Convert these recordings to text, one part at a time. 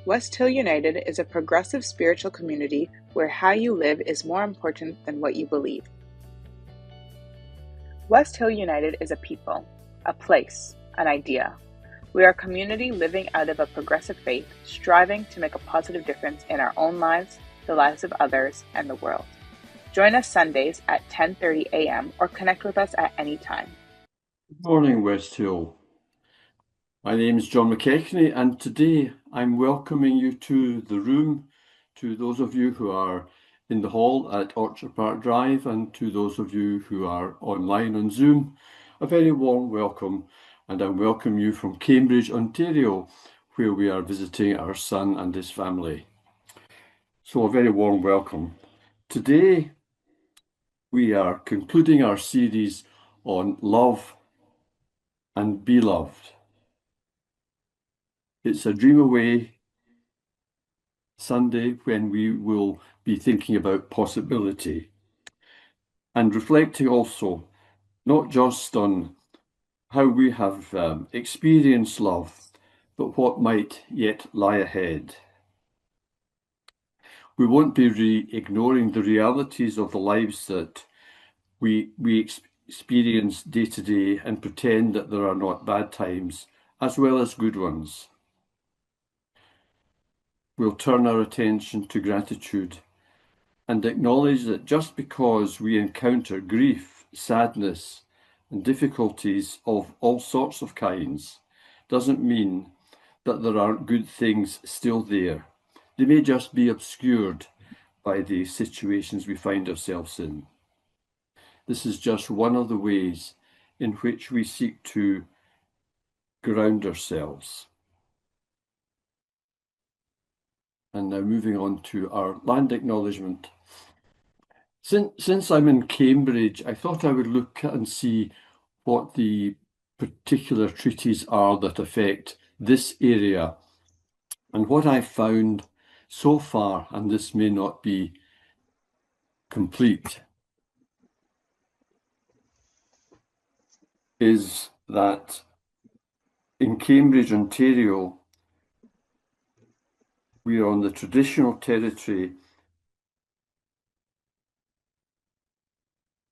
West Hill United is a progressive spiritual community where how you live is more important than what you believe. West Hill United is a people, a place, an idea. We are a community living out of a progressive faith, striving to make a positive difference in our own lives, the lives of others, and the world. Join us Sundays at 10:30 a.m. or connect with us at any time. Good morning, West Hill. My name is John McKechnie, and today I'm welcoming you to the room, to those of you who are in the hall at Orchard Park Drive, and to those of you who are online on Zoom. A very warm welcome, and I welcome you from Cambridge, Ontario, where we are visiting our son and his family. So a very warm welcome. Today we are concluding our series on love and be loved. It's a Dream Away Sunday when we will be thinking about possibility and reflecting also not just on how we have experienced love, but what might yet lie ahead. We won't be ignoring the realities of the lives that we experience day to day and pretend that there are not bad times as well as good ones. We'll turn our attention to gratitude and acknowledge that just because we encounter grief, sadness, and difficulties of all sorts of kinds, doesn't mean that there aren't good things still there. They may just be obscured by the situations we find ourselves in. This is just one of the ways in which we seek to ground ourselves. And now moving on to our land acknowledgement. Since I'm in Cambridge, I thought I would look and see what the particular treaties are that affect this area. And what I've found so far, and this may not be complete, is that in Cambridge, Ontario, we are on the traditional territory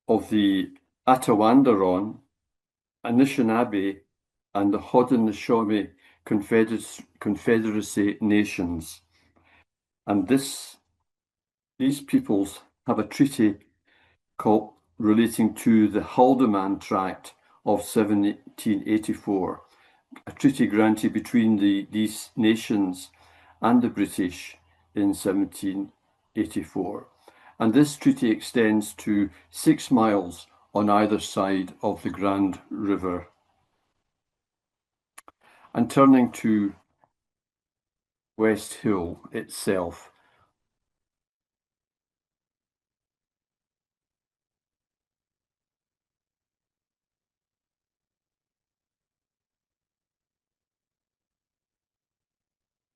of the Attawandaron, Anishinaabe, and the Haudenosaunee Confederacy nations. And these peoples have a treaty relating to the Haldimand Tract of 1784, a treaty granted between these nations and the British in 1784. And this treaty extends to 6 miles on either side of the Grand River. And turning to West Hill itself,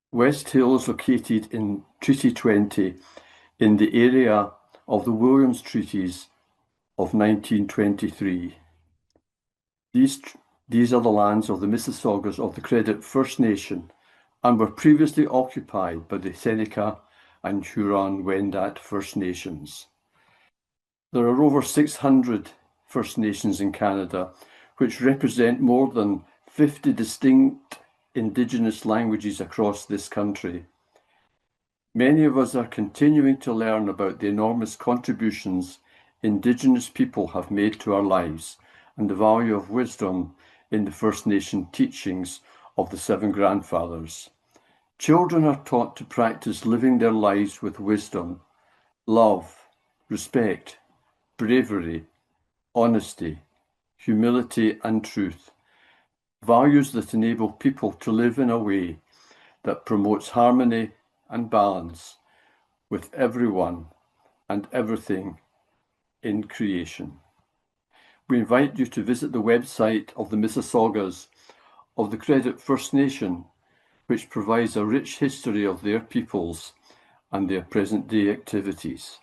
West Hill is located in Treaty 20 in the area of the Williams Treaties of 1923. These are the lands of the Mississaugas of the Credit First Nation and were previously occupied by the Seneca and Huron-Wendat First Nations. There are over 600 First Nations in Canada, which represent more than 50 distinct Indigenous languages across this country. Many of us are continuing to learn about the enormous contributions Indigenous people have made to our lives and the value of wisdom in the First Nation teachings of the 7 grandfathers. Children are taught to practice living their lives with wisdom, love, respect, bravery, honesty, humility, and truth. Values that enable people to live in a way that promotes harmony and balance with everyone and everything in creation. We invite you to visit the website of the Mississaugas of the Credit First Nation, which provides a rich history of their peoples and their present-day activities.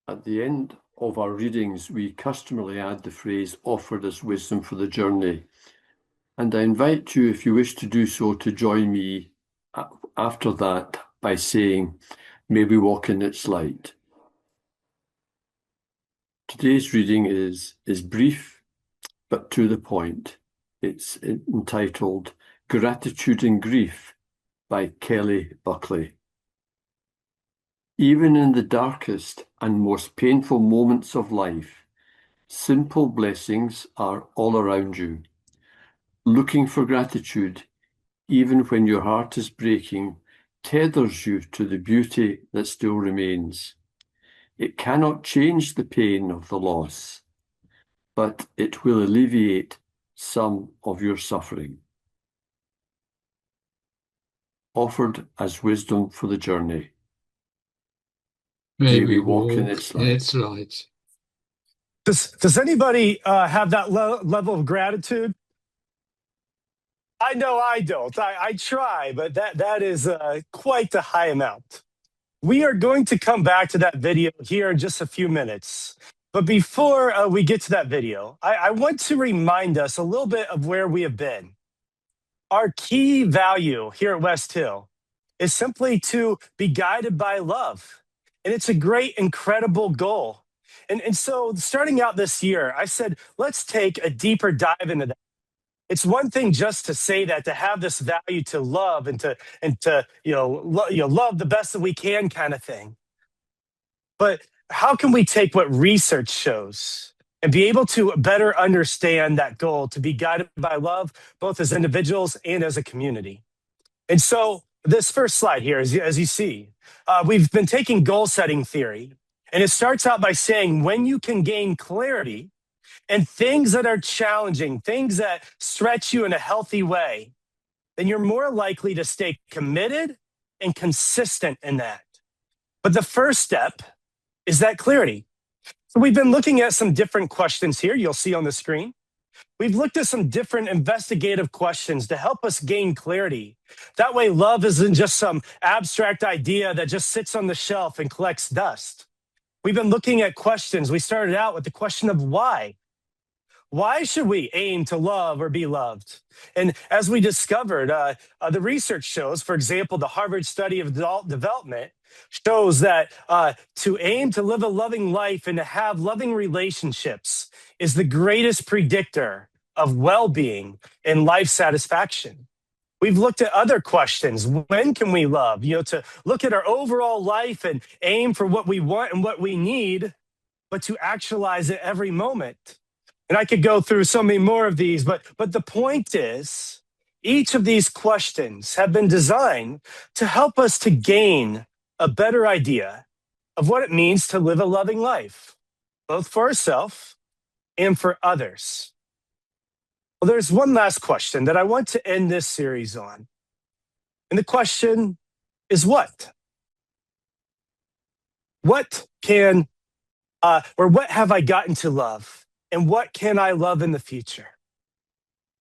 At the end of our readings, we customarily add the phrase, offered as wisdom for the journey. And I invite you, if you wish to do so, to join me after that by saying, "May we walk in its light." Today's reading is brief, but to the point. It's entitled Gratitude and Grief by Kelly Buckley. Even in the darkest and most painful moments of life, simple blessings are all around you. Looking for gratitude, even when your heart is breaking, tethers you to the beauty that still remains. It cannot change the pain of the loss, but it will alleviate some of your suffering. Offered as wisdom for the journey. May we walk in its light. Does anybody have that level of gratitude? I know I don't. I try, but that is quite the high amount. We are going to come back to that video here in just a few minutes. But before we get to that video, I want to remind us a little bit of where we have been. Our key value here at West Hill is simply to be guided by love. And it's a great, incredible goal. And so starting out this year, I said, let's take a deeper dive into that. It's one thing just to say that, to have this value to love and to love the best that we can kind of thing. But how can we take what research shows and be able to better understand that goal, to be guided by love, both as individuals and as a community? And so this first slide here, as you see, we've been taking goal setting theory, and it starts out by saying when you can gain clarity and things that are challenging, things that stretch you in a healthy way, then you're more likely to stay committed and consistent in that. But the first step is that clarity. So we've been looking at some different questions here, you'll see on the screen. We've looked at some different investigative questions to help us gain clarity. That way, love isn't just some abstract idea that just sits on the shelf and collects dust. We've been looking at questions. We started out with the question of why. Why should we aim to love or be loved? And as we discovered, the research shows, for example, the Harvard study of adult development shows that to aim to live a loving life and to have loving relationships is the greatest predictor of well-being and life satisfaction. We've looked at other questions. When can we love? To look at our overall life and aim for what we want and what we need, but to actualize it every moment. And I could go through so many more of these, but the point is, each of these questions have been designed to help us to gain a better idea of what it means to live a loving life, both for ourselves and for others. Well, there's one last question that I want to end this series on. And the question is what? What can, or what have I gotten to love? And what can I love in the future?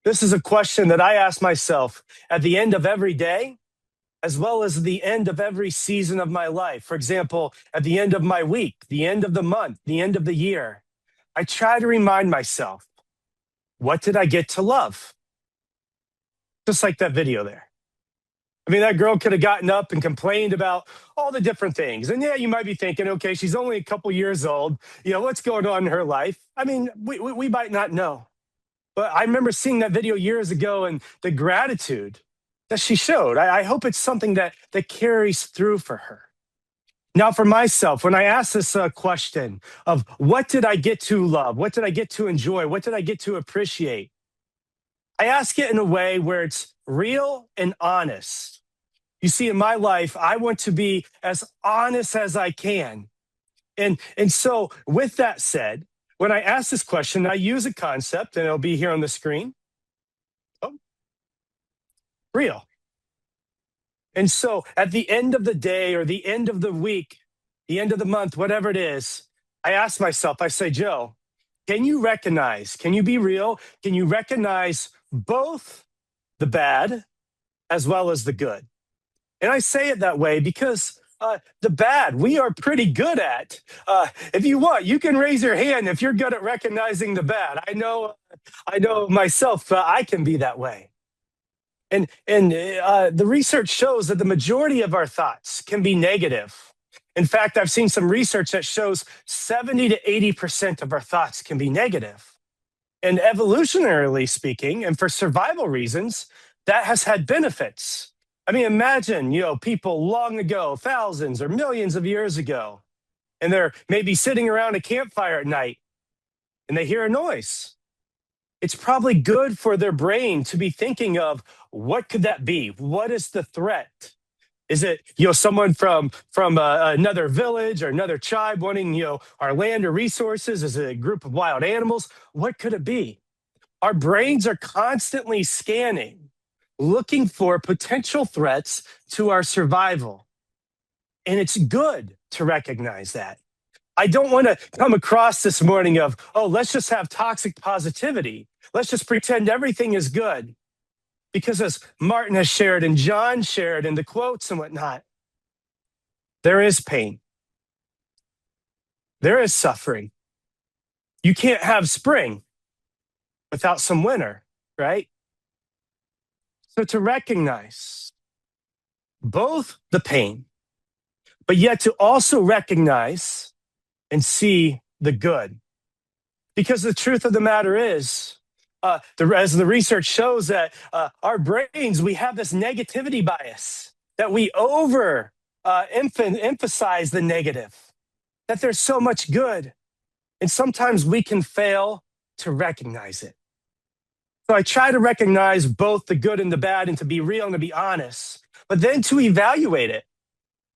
This is a question that I ask myself at the end of every day, as well as the end of every season of my life. For example, at the end of my week, the end of the month, the end of the year, I try to remind myself, what did I get to love? Just like that video there. I mean, that girl could have gotten up and complained about all the different things. And yeah, you might be thinking, okay, she's only a couple years old. What's going on in her life? I mean, we might not know. But I remember seeing that video years ago and the gratitude that she showed. I hope it's something that carries through for her. Now, for myself, when I ask this question of what did I get to love? What did I get to enjoy? What did I get to appreciate? I ask it in a way where it's real and honest. You see, in my life, I want to be as honest as I can. And so with that said, when I ask this question, I use a concept, and it'll be here on the screen. Oh, real. And so at the end of the day or the end of the week, the end of the month, whatever it is, I ask myself, I say, Joe, can you be real? Can you recognize both the bad as well as the good? And I say it that way because the bad, we are pretty good at. If you want, you can raise your hand if you're good at recognizing the bad. I know myself, I can be that way. And the research shows that the majority of our thoughts can be negative. In fact, I've seen some research that shows 70 to 80% of our thoughts can be negative. And evolutionarily speaking, and for survival reasons, that has had benefits. I mean, imagine, people long ago, thousands or millions of years ago, and they're maybe sitting around a campfire at night and they hear a noise. It's probably good for their brain to be thinking of, what could that be? What is the threat? Is it, someone from another village or another tribe wanting, our land or resources? Is it a group of wild animals? What could it be? Our brains are constantly scanning, looking for potential threats to our survival. And it's good to recognize that. I don't want to come across this morning of, let's just have toxic positivity. Let's just pretend everything is good. Because as Martin has shared and John shared in the quotes and whatnot, there is pain. There is suffering. You can't have spring without some winter, right? So to recognize both the pain, but yet to also recognize and see the good. Because the truth of the matter is, as the research shows that our brains, we have this negativity bias, that we emphasize the negative, that there's so much good. And sometimes we can fail to recognize it. So I try to recognize both the good and the bad and to be real and to be honest, but then to evaluate it.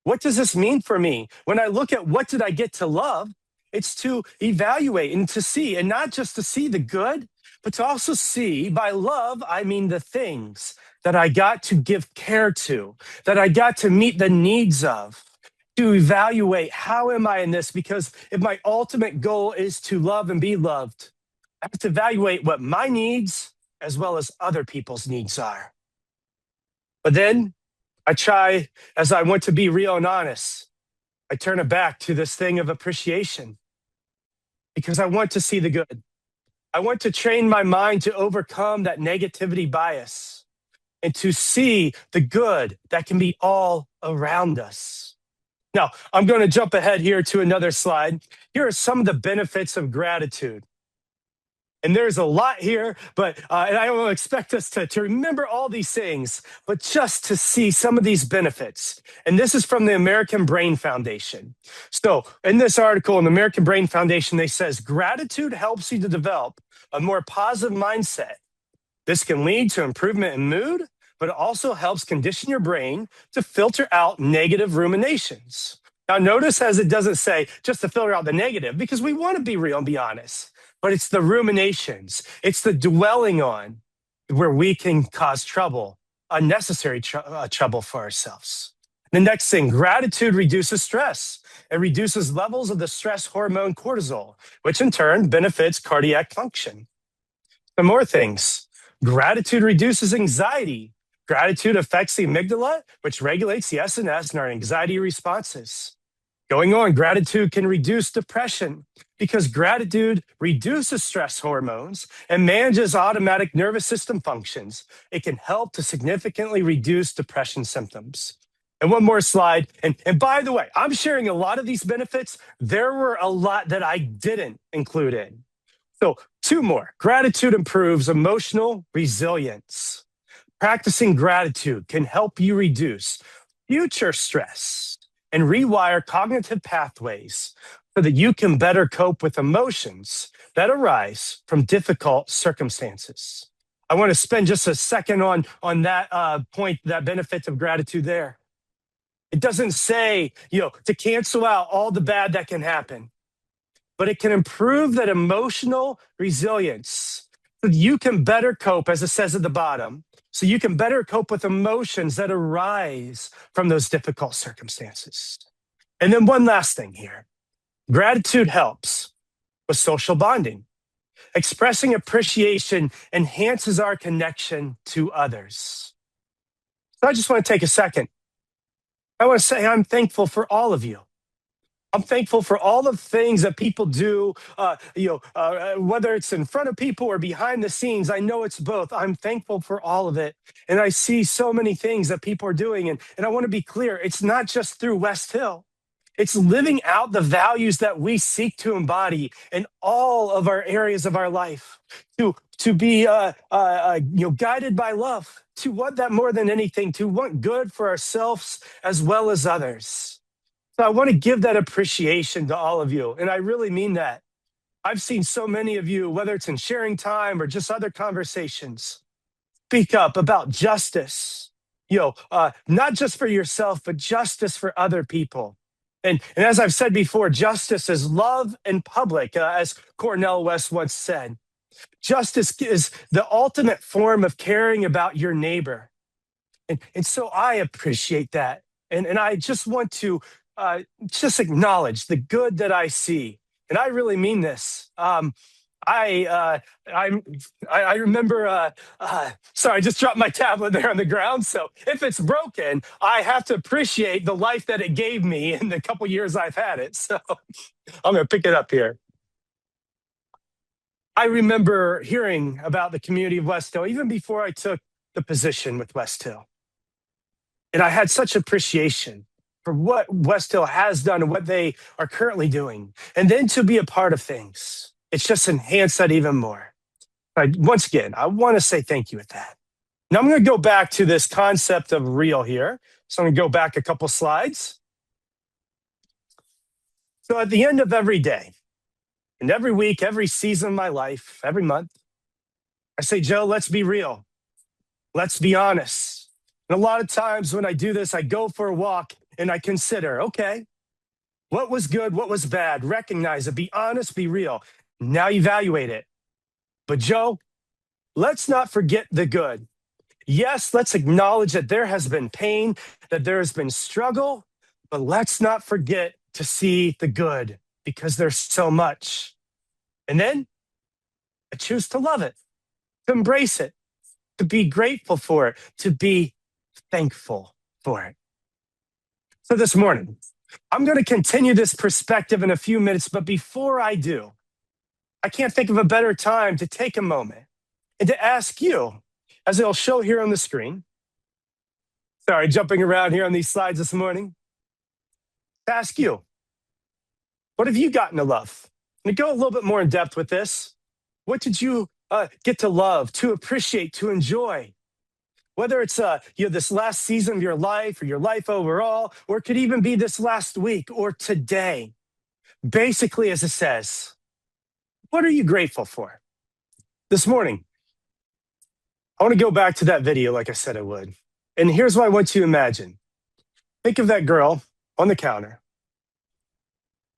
What does this mean for me? When I look at what did I get to love, it's to evaluate and to see, and not just to see the good, but to also see, by love, I mean the things that I got to give care to, that I got to meet the needs of, to evaluate how am I in this? Because if my ultimate goal is to love and be loved, I have to evaluate what my needs as well as other people's needs are. But then I try, as I want to be real and honest, I turn it back to this thing of appreciation because I want to see the good. I want to train my mind to overcome that negativity bias and to see the good that can be all around us. Now, I'm going to jump ahead here to another slide. Here are some of the benefits of gratitude. And there's a lot here, but and I don't expect us to remember all these things, but just to see some of these benefits. And this is from the American Brain Foundation. So in this article in the American Brain Foundation, they says, gratitude helps you to develop a more positive mindset. This can lead to improvement in mood, but it also helps condition your brain to filter out negative ruminations. Now, notice as it doesn't say just to filter out the negative, because we want to be real and be honest. But it's the ruminations, it's the dwelling on where we can cause trouble, unnecessary trouble for ourselves. The next thing, gratitude reduces stress. It reduces levels of the stress hormone cortisol, which in turn benefits cardiac function. Some more things, gratitude reduces anxiety. Gratitude affects the amygdala, which regulates the SNS in our anxiety responses. Going on, gratitude can reduce depression because gratitude reduces stress hormones and manages automatic nervous system functions. It can help to significantly reduce depression symptoms. And one more slide. And by the way, I'm sharing a lot of these benefits. There were a lot that I didn't include in. So 2 more. Gratitude improves emotional resilience. Practicing gratitude can help you reduce future stress and rewire cognitive pathways so that you can better cope with emotions that arise from difficult circumstances. I want to spend just a second on that point, that benefit of gratitude there. It doesn't say, to cancel out all the bad that can happen, but it can improve that emotional resilience so that you can better cope, as it says at the bottom, so you can better cope with emotions that arise from those difficult circumstances. And then one last thing here. Gratitude helps with social bonding. Expressing appreciation enhances our connection to others. So I just want to take a second. I want to say I'm thankful for all of you. I'm thankful for all the things that people do, whether it's in front of people or behind the scenes. I know it's both. I'm thankful for all of it. And I see so many things that people are doing. And I want to be clear, it's not just through West Hill. It's living out the values that we seek to embody in all of our areas of our life, to be guided by love, to want that more than anything, to want good for ourselves as well as others. So I want to give that appreciation to all of you. And I really mean that. I've seen so many of you, whether it's in sharing time or just other conversations, speak up about justice, not just for yourself, but justice for other people. And as I've said before, justice is love in public, as Cornel West once said. Justice is the ultimate form of caring about your neighbor. And so I appreciate that. And I just want to just acknowledge the good that I see. And I really mean this. I remember. Sorry, I just dropped my tablet there on the ground. So if it's broken, I have to appreciate the life that it gave me in the couple years I've had it. So I'm going to pick it up here. I remember hearing about the community of West Hill even before I took the position with West Hill. And I had such appreciation for what West Hill has done and what they are currently doing. And then to be a part of things, it's just enhanced that even more. Once again, I want to say thank you with that. Now I'm going to go back to this concept of real here. So I'm going to go back a couple slides. So at the end of every day, and every week, every season of my life, every month, I say, Joe, let's be real. Let's be honest. And a lot of times when I do this, I go for a walk and I consider, okay, what was good? What was bad? Recognize it. Be honest, be real. Now evaluate it. But Joe, let's not forget the good. Yes, let's acknowledge that there has been pain, that there has been struggle, but let's not forget to see the good because there's so much. And then I choose to love it, to embrace it, to be grateful for it, to be thankful for it. So this morning, I'm going to continue this perspective in a few minutes, but before I do, I can't think of a better time to take a moment and to ask you, as it'll show here on the screen. Sorry, jumping around here on these slides this morning. To ask you, what have you gotten to love? And to go a little bit more in depth with this, what did you get to love, to appreciate, to enjoy? Whether it's this last season of your life or your life overall, or it could even be this last week or today. Basically, as it says, what are you grateful for? This morning, I want to go back to that video like I said I would. And here's what I want you to imagine. Think of that girl on the counter.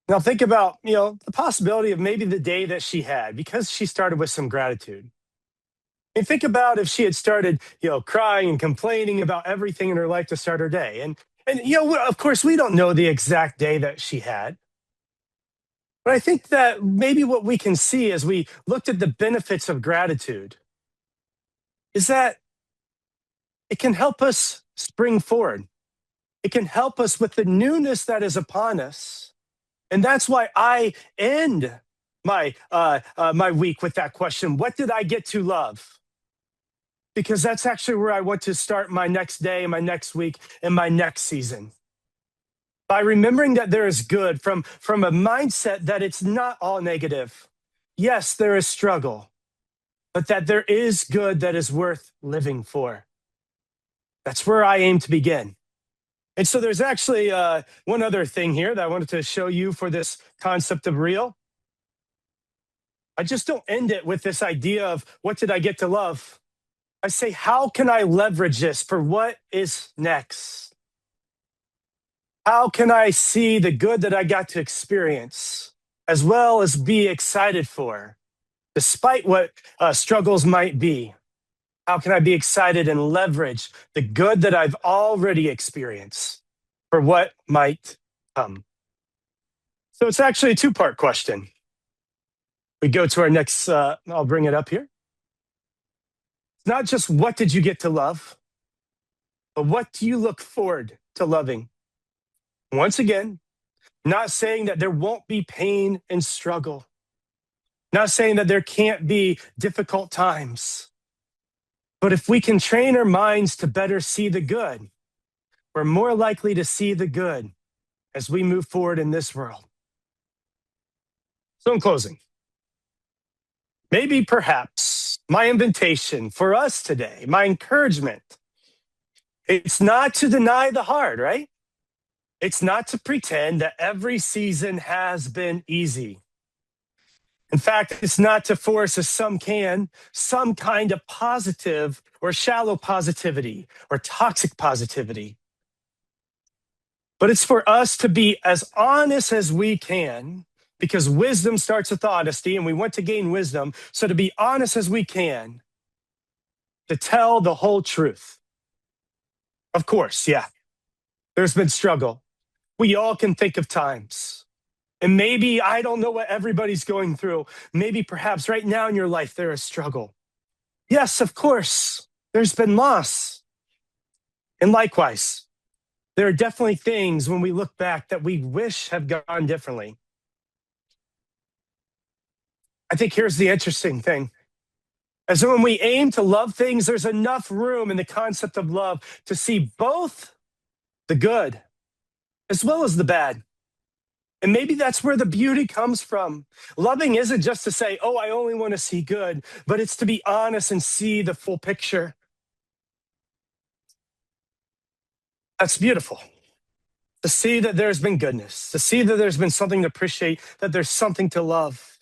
Now think about, the possibility of maybe the day that she had because she started with some gratitude. And think about if she had started, crying and complaining about everything in her life to start her day. And of course, we don't know the exact day that she had. But I think that maybe what we can see as we looked at the benefits of gratitude is that it can help us spring forward. It can help us with the newness that is upon us. And that's why I end my week with that question. What did I get to love? Because that's actually where I want to start my next day, my next week, and my next season. By remembering that there is good from a mindset that it's not all negative. Yes, there is struggle, but that there is good that is worth living for. That's where I aim to begin. And so there's actually one other thing here that I wanted to show you for this concept of real. I just don't end it with this idea of what did I get to love? I say, how can I leverage this for what is next? How can I see the good that I got to experience as well as be excited for, despite what struggles might be? How can I be excited and leverage the good that I've already experienced for what might come? So it's actually a two-part question. We go to our next, I'll bring it up here. It's not just what did you get to love, but what do you look forward to loving? Once again, Not saying that there won't be pain and struggle. Not saying that there can't be difficult times. But if we can train our minds to better see the good, we're more likely to see the good as we move forward in this world. So in closing, maybe perhaps my invitation for us today, my encouragement, it's not to deny the hard, right? It's not to pretend that every season has been easy. In fact, it's not to force, as some can, some kind of positive or shallow positivity or toxic positivity. But it's for us to be as honest as we can, because wisdom starts with honesty, and we want to gain wisdom. So to be honest as we can, to tell the whole truth. Of course, yeah, there's been struggle. We all can think of times. And maybe, I don't know what everybody's going through. Maybe perhaps right now in your life, there is struggle. Yes, of course, there's been loss. And likewise, there are definitely things when we look back that we wish have gone differently. I think here's the interesting thing. As when we aim to love things, there's enough room in the concept of love to see both the good as well as the bad. And maybe that's where the beauty comes from. Loving isn't just to say, oh, I only want to see good, but it's to be honest and see the full picture. That's beautiful. To see that there's been goodness, to see that there's been something to appreciate, that there's something to love.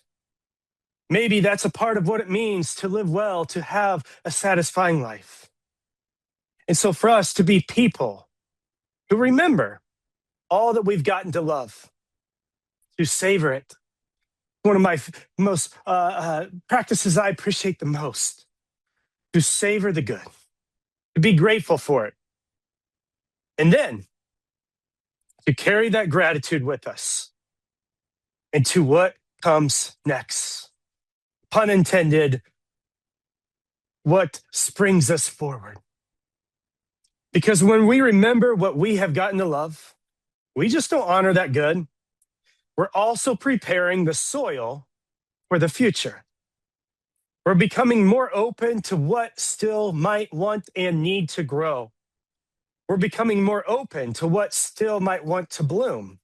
Maybe that's a part of what it means to live well, to have a satisfying life. And so for us to be people who remember all that we've gotten to love, to savor it. One of my most practices I appreciate the most, to savor the good, to be grateful for it. And then to carry that gratitude with us into what comes next. Pun intended, what springs us forward. Because when we remember what we have gotten to love, we just don't honor that good. We're also preparing the soil for the future. We're becoming more open to what still might want and need to grow. We're becoming more open to what still might want to bloom.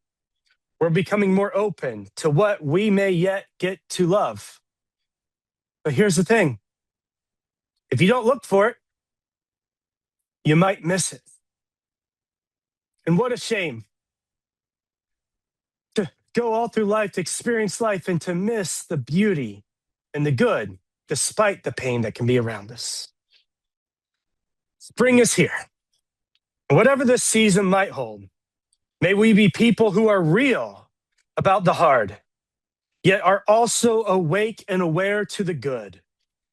We're becoming more open to what we may yet get to love. But here's the thing. If you don't look for it, you might miss it. And what a shame to go all through life, to experience life, and to miss the beauty and the good, despite the pain that can be around us. Spring is here. Whatever this season might hold, may we be people who are real about the hard, yet are also awake and aware to the good,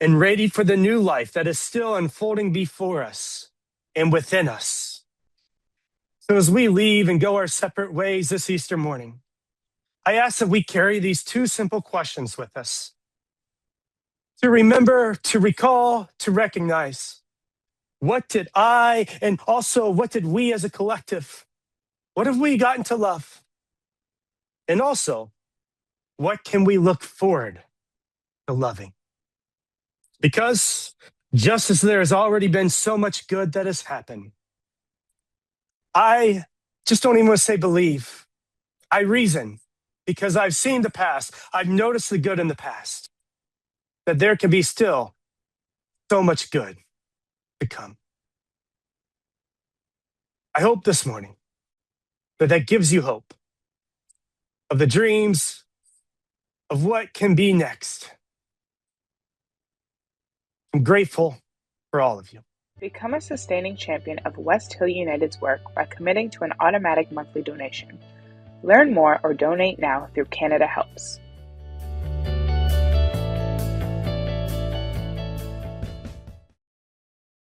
and ready for the new life that is still unfolding before us and within us. So as we leave and go our separate ways this Easter morning, I ask that we carry these two simple questions with us. To remember, to recall, to recognize. What did I, and also what did we as a collective, what have we gotten to love? And also, what can we look forward to loving? Because just as there has already been so much good that has happened, I just don't even want to say believe. I reason, because I've seen the past. I've noticed the good in the past, that there can be still so much good to come. I hope this morning that gives you hope of the dreams of what can be next. I'm grateful for all of you. Become a sustaining champion of West Hill United's work by committing to an automatic monthly donation. Learn more or donate now through Canada Helps.